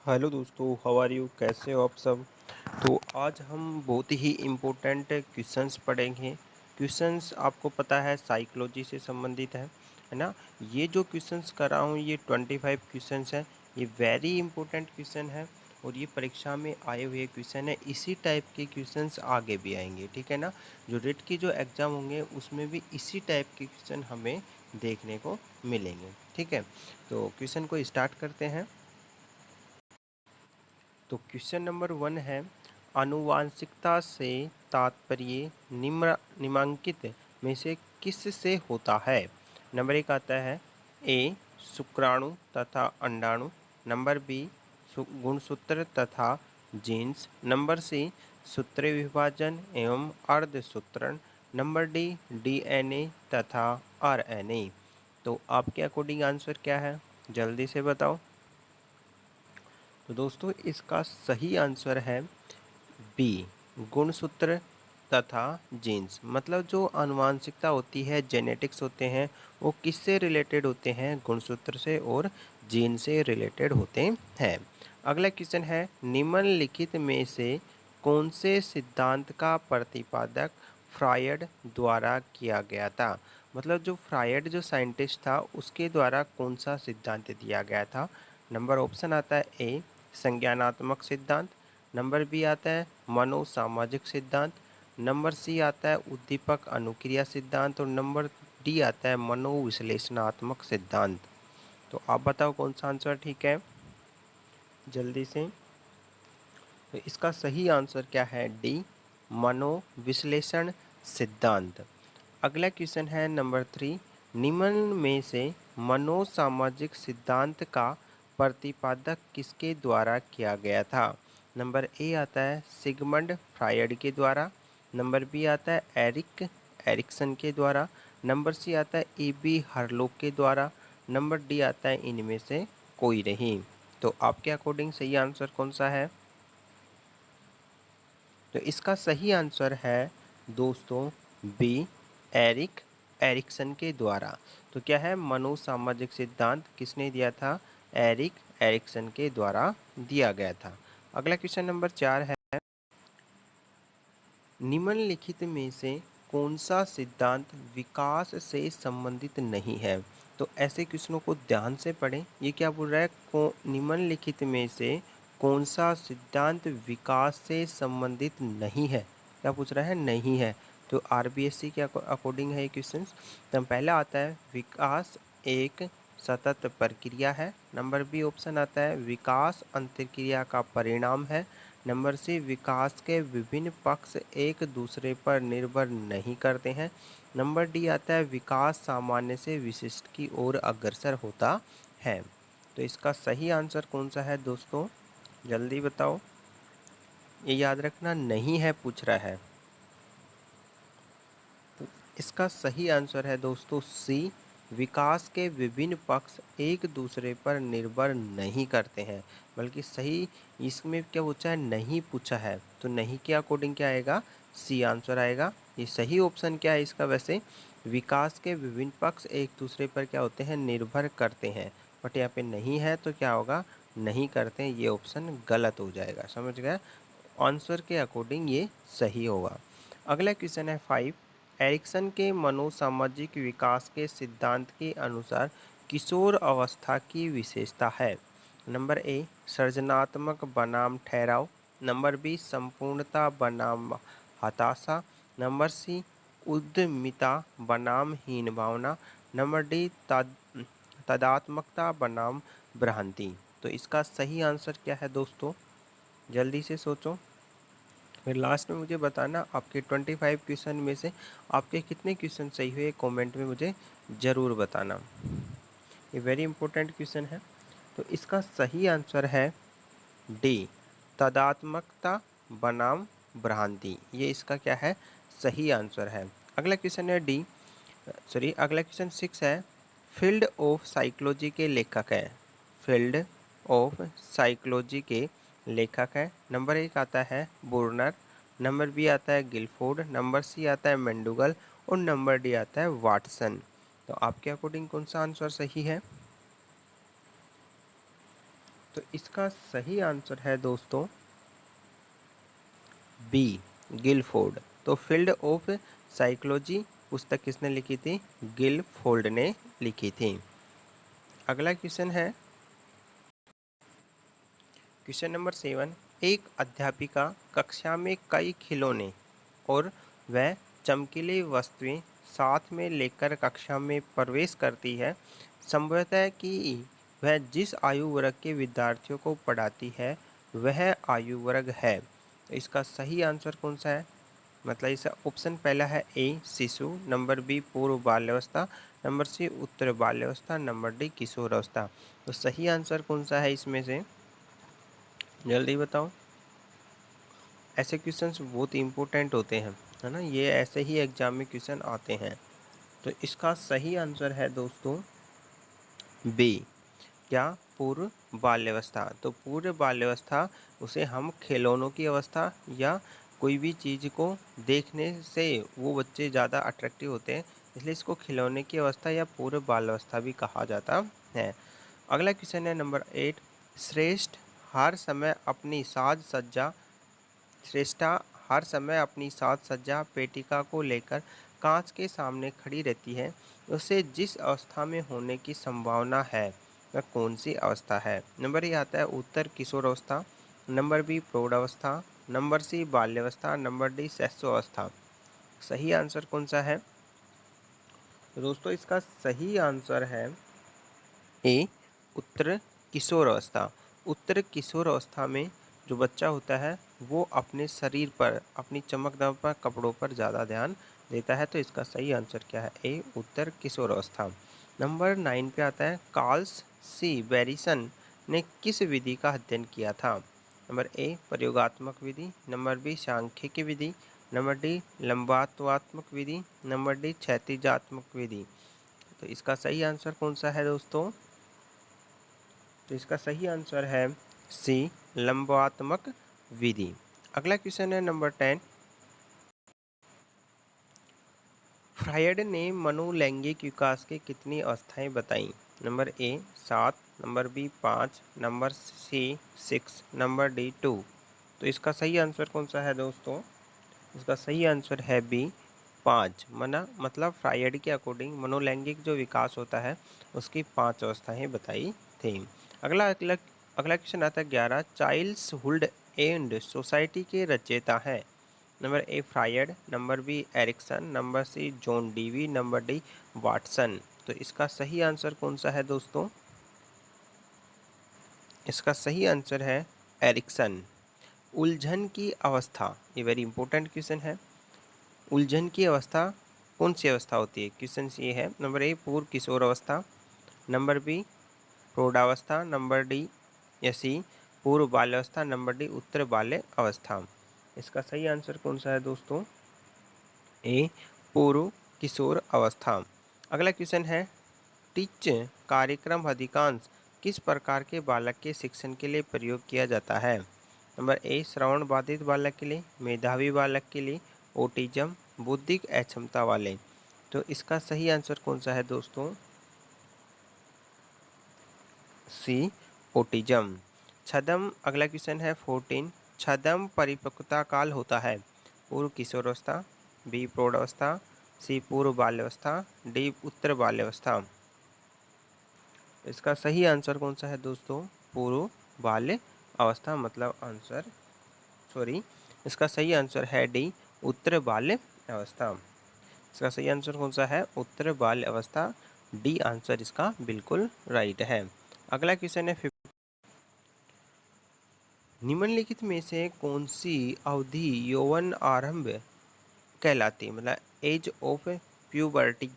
Hello दोस्तों, how are you? कैसे हो आप सब? तो आज हम बहुत ही इम्पोर्टेंट क्वेश्चंस पढ़ेंगे। क्वेश्चंस आपको पता है साइकोलॉजी से संबंधित है ना? ये जो क्वेश्चंस कर रहा हूँ ये 25 क्वेश्चंस हैं। ये वेरी इंपॉर्टेंट क्वेश्चन है और ये परीक्षा में आए हुए क्वेश्चन है। इसी टाइप के क्वेश्चंस आगे भी आएंगे, ठीक है ना? जो रेट की जो एग्ज़ाम होंगे उसमें भी इसी टाइप के क्वेश्चन हमें देखने को मिलेंगे, ठीक है? तो क्वेश्चन को स्टार्ट करते हैं। तो क्वेश्चन नंबर 1 है, आनुवांशिकता से तात्पर्य निम्नलिखित में से किस से होता है? नंबर 1 आता है ए शुक्राणु तथा अंडाणु, नंबर बी गुणसूत्र तथा जीन्स, नंबर सी सूत्रीय विभाजन एवं अर्धसूत्रण, नंबर डी डीएनए तथा आरएनए। तो आपके अकॉर्डिंग आंसर क्या है? जल्दी से बताओ। तो दोस्तों इसका सही आंसर है बी गुणसूत्र तथा जीन्स। मतलब जो आनुवांशिकता होती है, जेनेटिक्स होते हैं, वो किससे रिलेटेड होते हैं? गुणसूत्र से और जीन से रिलेटेड होते हैं। अगला क्वेश्चन है, निम्नलिखित में से कौन से सिद्धांत का प्रतिपादक फ्रायड द्वारा किया गया था? मतलब जो फ्रायड जो साइंटिस्ट था उसके द्वारा कौन सा सिद्धांत दिया गया था? नंबर ऑप्शन आता है ए संज्ञानात्मक सिद्धांत, नंबर बी आता है मनोसामाजिक सिद्धांत, नंबर सी आता है उद्दीपक अनुक्रिया सिद्धांत और नंबर डी आता है मनोविश्लेषणात्मक सिद्धांत। तो आप बताओ कौन सा आंसर ठीक है? जल्दी से। तो इसका सही आंसर क्या है? डी मनोविश्लेषण सिद्धांत। अगला क्वेश्चन है नंबर 3, निम्न में से मनोसामाजिक सिद्धांत का प्रतिपादक किसके द्वारा किया गया था? नंबर ए आता है सिगमंड फ्रायड के द्वारा, नंबर बी आता है एरिक्सन के द्वारा, नंबर सी आता है ए बी हरलोक के द्वारा, नंबर डी आता है इनमें से कोई नहीं। तो आपके अकॉर्डिंग सही आंसर कौन सा है? तो इसका सही आंसर है दोस्तों बी एरिक्सन के द्वारा। तो क्या है? मनोसामाजिक सिद्धांत किसने दिया था? एरिक्सन के द्वारा दिया गया था। अगला क्वेश्चन नंबर 4 है, निम्नलिखित में से कौन सा सिद्धांत विकास से संबंधित नहीं है? तो ऐसे क्वेश्चनों को ध्यान से पढ़ें। ये क्या बोल रहा है? निम्नलिखित में से कौन सा सिद्धांत विकास से संबंधित नहीं है? क्या पूछ रहा है? नहीं है। तो आरबीएससी के अकॉर्डिंग है ये क्वेश्चन। तो पहला आता है विकास एक सतत प्रक्रिया है, नंबर बी ऑप्शन आता है विकास अंतर्क्रिया का परिणाम है, नंबर सी विकास के विभिन्न पक्ष एक दूसरे पर निर्भर नहीं करते हैं, नंबर डी आता है विकास सामान्य से विशिष्ट की ओर अग्रसर होता है। तो इसका सही आंसर कौन सा है दोस्तों? जल्दी बताओ। ये याद रखना, नहीं है पूछ रहा है। तो इसका सही आंसर है दोस्तों सी विकास के विभिन्न पक्ष एक दूसरे पर निर्भर नहीं करते हैं। बल्कि सही इसमें क्या पूछा है? नहीं पूछा है। तो नहीं के अकॉर्डिंग क्या आएगा? सी आंसर आएगा। ये सही ऑप्शन क्या है इसका? वैसे विकास के विभिन्न पक्ष एक दूसरे पर क्या होते हैं? निर्भर करते हैं। बट यहाँ पे नहीं है तो क्या होगा? नहीं करते हैं, ये ऑप्शन गलत हो जाएगा। समझ गए? आंसर के अकॉर्डिंग ये सही होगा। अगला क्वेश्चन है 5, एरिक्सन के मनोसामाजिक विकास के सिद्धांत के अनुसार किशोर अवस्था की विशेषता है? नंबर ए सृजनात्मक बनाम ठहराव, नंबर बी संपूर्णता बनाम हताशा, नंबर सी उद्यमिता बनाम हीन भावना, नंबर डी तदात्मकता बनाम भ्रांति। तो इसका सही आंसर क्या है दोस्तों? जल्दी से सोचो। फिर लास्ट में मुझे बताना आपके 25 क्वेश्चन में से आपके कितने क्वेश्चन सही हुए, कमेंट में मुझे ज़रूर बताना। ये वेरी इंपॉर्टेंट क्वेश्चन है। तो इसका सही आंसर है डी तदात्मकता बनाम भ्रांति। ये इसका क्या है? सही आंसर है। अगला क्वेश्चन है अगला क्वेश्चन 6 है, फील्ड ऑफ साइकोलॉजी के लेखक है? फील्ड ऑफ साइकोलॉजी के लेखक है। नंबर 1 आता है बुर्नर, नंबर बी आता है गिलफोर्ड, नंबर सी आता है मेंडुगल और नंबर डी आता है वाटसन। तो आपके अकॉर्डिंग कौन सा आंसर सही है? तो इसका सही आंसर है दोस्तों बी, गिलफोर्ड। तो फील्ड ऑफ साइकोलॉजी पुस्तक किसने लिखी थी? गिलफोर्ड ने लिखी थी। अगला क्वेश्चन है क्वेश्चन नंबर 7। एक अध्यापिका कक्षा में कई खिलौने और वह चमकीली वस्तुएं साथ में लेकर कक्षा में प्रवेश करती है। संभवतः कि वह जिस आयु वर्ग के विद्यार्थियों को पढ़ाती है वह आयु वर्ग है। तो इसका सही आंसर कौन सा है? मतलब इसका ऑप्शन पहला है ए शिशु, नंबर बी पूर्व बाल्यावस्था, नंबर सी उत्तर बाल्यावस्था, नंबर डी किशोरावस्था। तो सही आंसर कौन सा है इसमें से? जल्दी बताओ। ऐसे क्वेश्चंस बहुत इंपॉर्टेंट होते हैं, है ना, ये ऐसे ही एग्जाम में क्वेश्चन आते हैं। तो इसका सही आंसर है दोस्तों बी, क्या? पूर्व बाल्यावस्था। तो पूर्व बाल्यावस्था उसे हम खिलौनों की अवस्था या कोई भी चीज़ को देखने से वो बच्चे ज़्यादा अट्रैक्टिव होते हैं, इसलिए इसको खिलौने की अवस्था या पूर्व बाल्यावस्था भी कहा जाता है। अगला क्वेश्चन है नंबर 8। श्रेष्ठ हर समय अपनी साज सज्जा श्रेष्ठा हर समय अपनी साज सज्जा पेटिका को लेकर कांच के सामने खड़ी रहती है। उसे जिस अवस्था में होने की संभावना है वह कौन सी अवस्था है? नंबर ए आता है उत्तर किशोरावस्था, नंबर बी प्रौढ़ावस्था, नंबर सी बाल्यावस्था, नंबर डी शैशवावस्था। सही आंसर कौन सा है? तो दोस्तों इसका सही आंसर है ए, उत्तर किशोर अवस्था। उत्तर किशोर अवस्था में जो बच्चा होता है वो अपने शरीर पर, अपनी चमकदम पर, कपड़ों पर ज़्यादा ध्यान देता है। तो इसका सही आंसर क्या है? ए, उत्तर किशोर अवस्था। नंबर 9 पे आता है कार्ल्स सी वेरिसन ने किस विधि का अध्ययन किया था? नंबर ए प्रयोगात्मक विधि, नंबर बी सांख्यिकी विधि, नंबर डी लंबात्वात्मक विधि, नंबर डी क्षैतिजात्मक विधि। तो इसका सही आंसर कौन सा है दोस्तों? तो इसका सही आंसर है सी, लंबात्मक विधि। अगला क्वेश्चन है नंबर 10। फ्रायड ने मनोलैंगिक विकास की कितनी अवस्थाएं बताई? Number A 7, number B 5, number C 6, number D 2। तो इसका सही आंसर कौन सा है दोस्तों? इसका सही आंसर है बी, 5। मतलब फ्रायड के अकॉर्डिंग मनोलैंगिक जो विकास होता है उसकी 5 अवस्थाएं बताई थी। अगला अगला अगला क्वेश्चन आता है 11। चाइल्ड्सहुड एंड सोसाइटी के रचयिता हैं? Number A Freud, number B Erikson, number C John Dewey, number D Watson. तो इसका सही आंसर कौन सा है दोस्तों? इसका सही आंसर है एरिक्सन। उलझन की अवस्था, ये वेरी इंपॉर्टेंट क्वेश्चन है। उलझन की अवस्था कौन सी अवस्था होती है? क्वेश्चन ये है नंबर ए पूर्व किशोर अवस्था, नंबर बी प्रौढ़ावस्था, नंबर डी या सी पूर्व बाल्यावस्था, नंबर डी उत्तर बाल्य अवस्था। इसका सही आंसर कौन सा है दोस्तों? ए पूर्व किशोर अवस्था। अगला क्वेश्चन है टीच कार्यक्रम अधिकांश किस प्रकार के बालक के शिक्षण के लिए प्रयोग किया जाता है? नंबर ए श्रवण बाधित बालक के लिए, मेधावी बालक के लिए, ऑटिज्म, बौद्धिक अक्षमता वाले। तो इसका सही आंसर कौन सा है दोस्तों? सी ऑटिज्म। छदम अगला क्वेश्चन है 14। छदम परिपक्वता काल होता है? पूर्व किशोरावस्था, बी प्रौढ़ावस्था, सी पूर्व बाल्यावस्था, डी उत्तर बाल्यावस्था। इसका सही आंसर कौन सा है दोस्तों? पूर्व बाल्य अवस्था, मतलब आंसर सॉरी इसका सही आंसर है डी उत्तर बाल्य अवस्था। इसका सही आंसर कौन सा है? उत्तर बाल्य अवस्था। डी आंसर इसका बिल्कुल राइट है। अगला क्वेश्चन है निम्नलिखित में से कौन सी अवधि यौवन आरंभ कहलाती है? मतलब प्यूबर्टी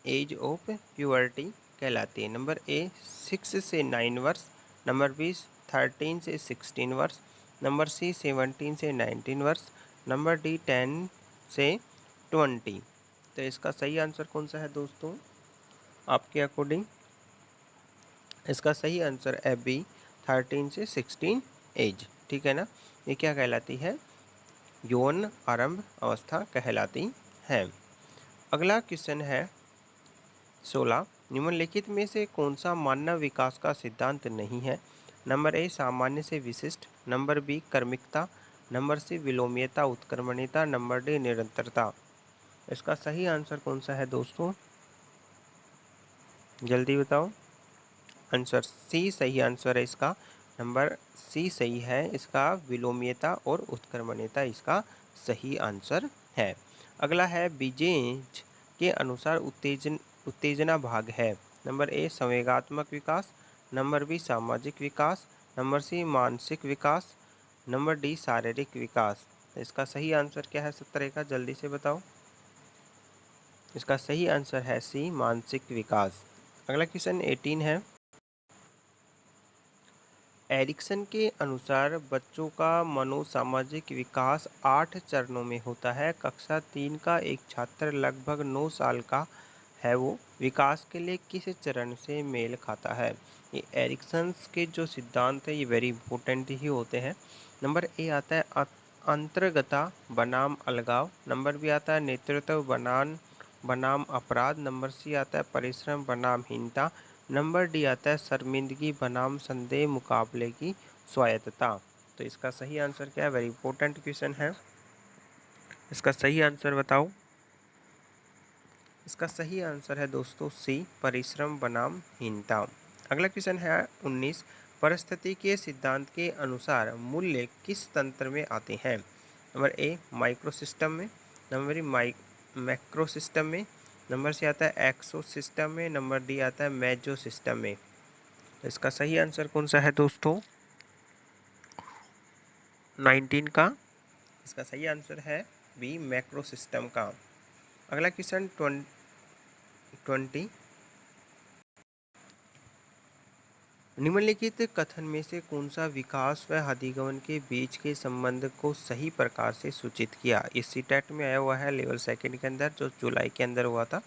एज ऑफ प्यूबर्टी कहलाती है। नंबर ए 6 से 9 वर्ष, नंबर बी 13 से 16 वर्ष, नंबर सी 17 से 19 वर्ष, नंबर डी 10 से 20। तो इसका सही आंसर कौन सा है दोस्तों आपके अकॉर्डिंग? इसका सही आंसर है बी 13 से 16 एज। ठीक है ना, ये क्या कहलाती है? यौन आरंभ अवस्था कहलाती है। अगला क्वेश्चन है 16। निम्नलिखित में से कौन सा मानव विकास का सिद्धांत नहीं है? नंबर ए सामान्य से विशिष्ट, नंबर बी कर्मिकता, नंबर सी विलोमीयता उत्क्रमणीयता, नंबर डी निरंतरता। इसका सही आंसर कौन सा है दोस्तों? जल्दी बताओ। आंसर सी सही आंसर है इसका। नंबर सी सही है इसका, विलोमीयता और उत्क्रमणीयता इसका सही आंसर है। अगला है बीजेज के अनुसार उत्तेजना भाग है। नंबर ए संवेगात्मक विकास, नंबर बी सामाजिक विकास, नंबर सी मानसिक विकास, नंबर डी शारीरिक विकास। तो इसका सही आंसर क्या है 70 का? जल्दी से बताओ। इसका सही आंसर है सी मानसिक विकास। अगला क्वेश्चन 18 है। एरिक्सन के अनुसार बच्चों का मनोसामाजिक विकास 8 चरणों में होता है। कक्षा 3 का एक छात्र लगभग 9 साल का है, वो विकास के लिए किस चरण से मेल खाता है? ये एरिक्सन के जो सिद्धांत है ये वेरी इंपॉर्टेंट ही होते हैं। नंबर ए आता है अंतर्गता बनाम अलगाव, नंबर बी आता है नेतृत्व बनाम अपराध, नंबर सी आता है परिश्रम बनाम हीनता, नंबर डी आता है शर्मिंदगी बनाम संदेह मुकाबले की स्वायत्तता। तो इसका सही आंसर क्या है? वेरी इंपॉर्टेंट क्वेश्चन है। इसका सही आंसर बताओ। इसका सही आंसर है दोस्तों सी परिश्रम बनाम हीनता। अगला क्वेश्चन है 19। पारिस्थितिकीय सिद्धांत के अनुसार मूल्य किस तंत्र में आते हैं? नंबर ए माइक्रो सिस्टम में, नंबर बी मैक्रो सिस्टम में, नंबर सी आता है एक्सो सिस्टम में, नंबर डी आता है मेजो सिस्टम में। तो इसका सही आंसर कौन सा है दोस्तों? 19 का। इसका सही आंसर है बी मैक्रो सिस्टम का। अगला क्वेश्चन 20। निम्नलिखित कथन में से कौन सा विकास व अधिगमन के बीच के संबंध को सही प्रकार से सूचित किया? इस सीटेट में आया हुआ है लेवल सेकंड के अंदर, जो जुलाई के अंदर हुआ था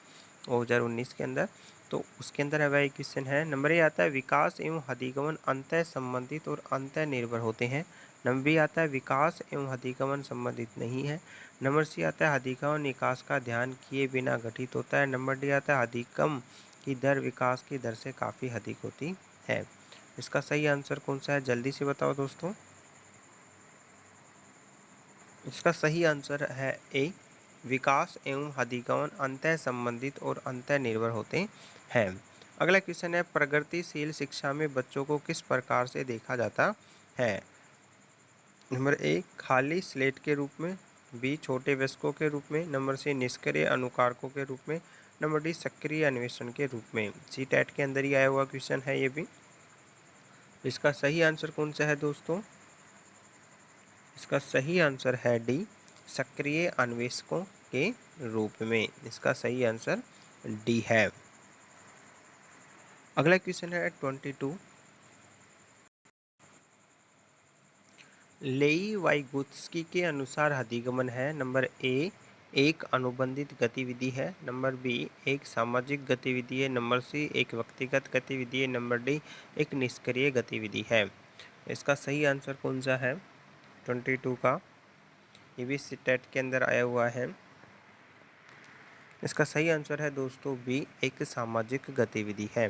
2019 के अंदर। तो उसके अंदर है वही क्वेश्चन है। नंबर ए आता है विकास एवं अधिगमन अंतः संबंधित और अंतः निर्भर होते हैं। नंबर बी आता है विकास एवं अधिगमन संबंधित नहीं है। नंबर सी आता है अधिगमन विकास का ध्यान किए बिना घटित होता है। नंबर डी आता है अधिगम की दर विकास की दर से काफ़ी अधिक होती है। इसका सही आंसर कौन सा है? जल्दी से बताओ दोस्तों। इसका सही आंसर है ए विकास एवं अधिगमन अंतः संबंधित और अंतः निर्भर होते हैं। अगला क्वेश्चन है प्रगतिशील शिक्षा में बच्चों को किस प्रकार से देखा जाता है? नंबर ए खाली स्लेट के रूप में, बी छोटे वयस्कों के रूप में, नंबर सी निष्क्रिय अनुकारकों के रूप में, नंबर डी सक्रिय अन्वेषण के रूप में। सी टेट के अंदर ही आया हुआ क्वेश्चन है ये भी। इसका सही आंसर कौन सा है दोस्तों? इसका सही आंसर है डी सक्रिय अन्वेषकों के रूप में। इसका सही आंसर डी है। अगला क्वेश्चन है 22। लेई वाइगोत्स्की के अनुसार अधिगमन है। नंबर ए एक अनुबंधित गतिविधि है, नंबर बी एक सामाजिक गतिविधि है, नंबर सी एक व्यक्तिगत गतिविधि है, नंबर डी एक निष्क्रिय गतिविधि है। इसका सही आंसर कौन सा है 22 का? ये भी टेट के अंदर आया हुआ है। इसका सही आंसर है दोस्तों बी एक सामाजिक गतिविधि है।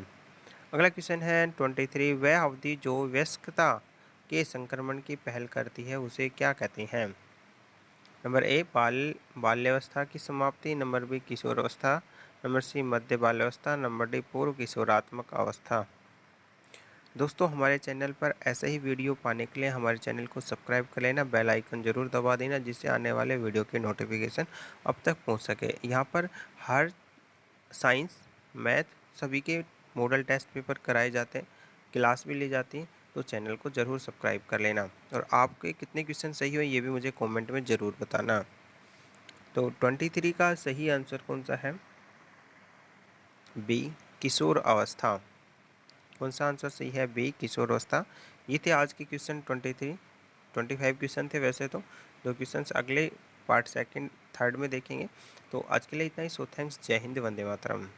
अगला क्वेश्चन है 23। वह अवधि जो वयस्कता के संक्रमण की पहल करती है उसे क्या कहते हैं? नंबर ए बाल्यावस्था की समाप्ति, नंबर बी किशोरावस्था, नंबर सी मध्य बाल्यावस्था, नंबर डी पूर्व किशोरात्मक अवस्था। दोस्तों हमारे चैनल पर ऐसे ही वीडियो पाने के लिए हमारे चैनल को सब्सक्राइब कर लेना, बेल आइकन ज़रूर दबा देना, जिससे आने वाले वीडियो की नोटिफिकेशन अब तक पहुंच सके। यहां पर हर साइंस मैथ सभी के मॉडल टेस्ट पेपर कराए जाते हैं, क्लास भी ली जाती है, तो चैनल को ज़रूर सब्सक्राइब कर लेना। और आपके कितने क्वेश्चन सही हुए ये भी मुझे कमेंट में ज़रूर बताना। तो 23 का सही आंसर कौन सा है? बी किशोर अवस्था। कौन सा आंसर सही है? बी किशोर अवस्था। ये थे आज के क्वेश्चन 23। 25 क्वेश्चन थे वैसे तो। दो क्वेश्चन अगले पार्ट सेकंड थर्ड में देखेंगे। तो आज के लिए इतना ही। So thanks. जय हिंद, वंदे मातरम।